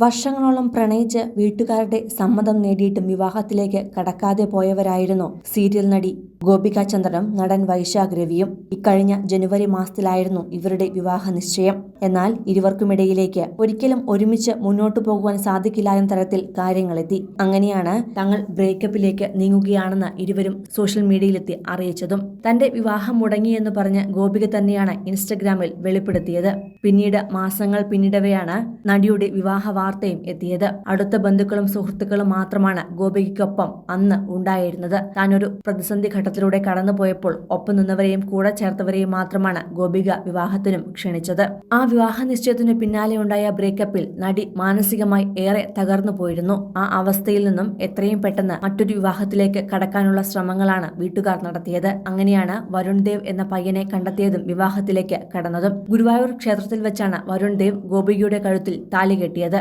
വർഷങ്ങളോളം പ്രണയിച്ച് വീട്ടുകാരുടെ സമ്മതം നേടിയിട്ടും വിവാഹത്തിലേക്ക് കടക്കാതെ പോയവരായിരുന്നു സീരിയൽ നടി ഗോപിക ചന്ദ്രനും നടൻ വൈശാഖ് രവിയും. ഇക്കഴിഞ്ഞ ജനുവരി മാസത്തിലായിരുന്നു ഇവരുടെ വിവാഹ നിശ്ചയം. എന്നാൽ ഇരുവർക്കുമിടയിലേക്ക് ഒരിക്കലും ഒരുമിച്ച് മുന്നോട്ടു പോകുവാൻ സാധിക്കില്ല എന്ന തരത്തിൽ കാര്യങ്ങളെത്തി. അങ്ങനെയാണ് തങ്ങൾ ബ്രേക്കപ്പിലേക്ക് നീങ്ങുകയാണെന്ന് ഇരുവരും സോഷ്യൽ മീഡിയയിലെത്തി അറിയിച്ചതും. തന്റെ വിവാഹം മുടങ്ങിയെന്ന് പറഞ്ഞ് ഗോപിക തന്നെയാണ് ഇൻസ്റ്റഗ്രാമിൽ വെളിപ്പെടുത്തിയത്. പിന്നീട് മാസങ്ങൾ പിന്നിടവെയാണ് നടിയുടെ വിവാഹ വാർത്തയും എത്തിയത്. അടുത്ത ബന്ധുക്കളും സുഹൃത്തുക്കളും മാത്രമാണ് ഗോപികയ്ക്കൊപ്പം അന്ന് ഉണ്ടായിരുന്നത്. താനൊരു പ്രതിസന്ധി ഘട്ടത്തിലൂടെ കടന്നുപോയപ്പോൾ ഒപ്പം നിന്നവരെയും കൂടെ ചേർത്തവരെയും മാത്രമാണ് ഗോപിക വിവാഹത്തിനും ക്ഷണിച്ചത്. ആ വിവാഹ നിശ്ചയത്തിനു പിന്നാലെ ഉണ്ടായ ബ്രേക്കപ്പിൽ നടി മാനസികമായി ഏറെ തകർന്നു പോയിരുന്നു. ആ അവസ്ഥയിൽ നിന്നും എത്രയും പെട്ടെന്ന് മറ്റൊരു വിവാഹത്തിലേക്ക് കടക്കാനുള്ള ശ്രമങ്ങളാണ് വീട്ടുകാർ നടത്തിയത്. അങ്ങനെയാണ് വരുൺ ദേവ് എന്ന പയ്യനെ കണ്ടെത്തിയതും വിവാഹത്തിലേക്ക് കടന്നതും. ഗുരുവായൂർ ക്ഷേത്രത്തിൽ വെച്ചാണ് വരുൺ ദേവ് ഗോപികയുടെ കഴുത്തിൽ താലി കെട്ടിയത്.